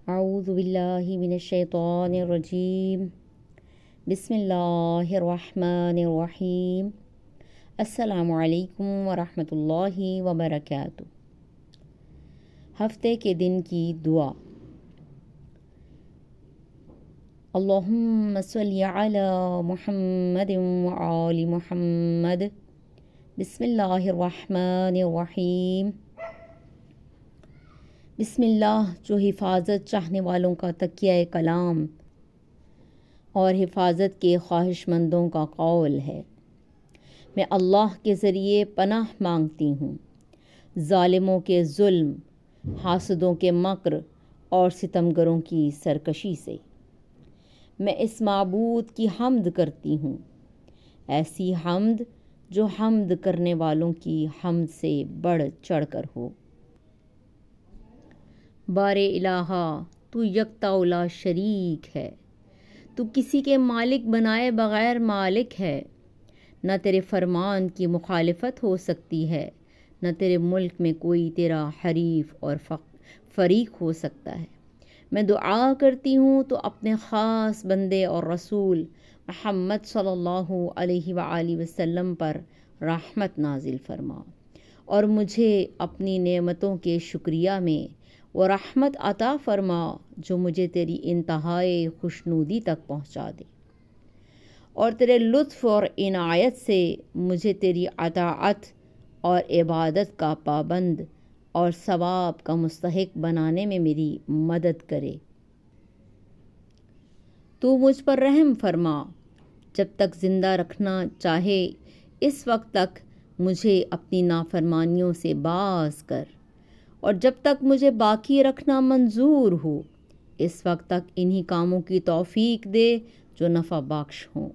اعوذ باللہ من الشیطان الرجیم، بسم اللہ الرحمن الرحیم۔ السلام علیکم ورحمۃ اللہ وبرکاتہ۔ ہفتے کے دن کی دعا۔ اللہم صلی علی محمد وآل محمد۔ بسم اللہ الرحمن الرحیم۔ بسم اللہ جو حفاظت چاہنے والوں کا تکیہ کلام اور حفاظت کے خواہش مندوں کا قول ہے۔ میں اللہ کے ذریعے پناہ مانگتی ہوں ظالموں کے ظلم، حاسدوں کے مکر اور ستمگروں کی سرکشی سے۔ میں اس معبود کی حمد کرتی ہوں، ایسی حمد جو حمد کرنے والوں کی حمد سے بڑھ چڑھ کر ہو۔ بار الہا تو یکتا لا شریک ہے، تو کسی کے مالک بنائے بغیر مالک ہے۔ نہ تیرے فرمان کی مخالفت ہو سکتی ہے، نہ تیرے ملک میں کوئی تیرا حریف اور فریق ہو سکتا ہے۔ میں دعا کرتی ہوں تو اپنے خاص بندے اور رسول محمد صلی اللہ علیہ وآلہ وسلم پر رحمت نازل فرما، اور مجھے اپنی نعمتوں کے شکریہ میں وہ رحمت عطا فرما جو مجھے تیری انتہائی خوشنودی تک پہنچا دے، اور تیرے لطف اور عنایت سے مجھے تیری اطاعت اور عبادت کا پابند اور ثواب کا مستحق بنانے میں میری مدد کرے۔ تو مجھ پر رحم فرما، جب تک زندہ رکھنا چاہے اس وقت تک مجھے اپنی نافرمانیوں سے باز کر، اور جب تک مجھے باقی رکھنا منظور ہو اس وقت تک انہی کاموں کی توفیق دے جو نفع بخش ہوں،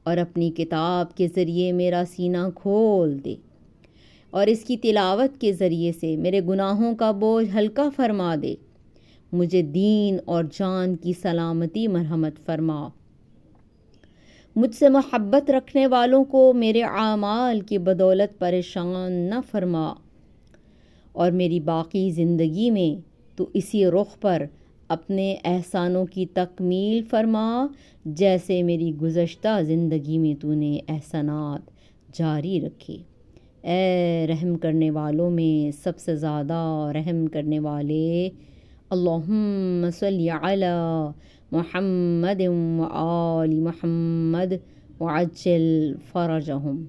اور اپنی کتاب کے ذریعے میرا سینہ کھول دے، اور اس کی تلاوت کے ذریعے سے میرے گناہوں کا بوجھ ہلکا فرما دے۔ مجھے دین اور جان کی سلامتی مرحمت فرما۔ مجھ سے محبت رکھنے والوں کو میرے اعمال کی بدولت پریشان نہ فرما، اور میری باقی زندگی میں تو اسی رخ پر اپنے احسانوں کی تکمیل فرما جیسے میری گزشتہ زندگی میں تو نے احسانات جاری رکھے۔ اے رحم کرنے والوں میں سب سے زیادہ رحم کرنے والے، اللہم صلی علی محمد وآل محمد وعجل فرجہم۔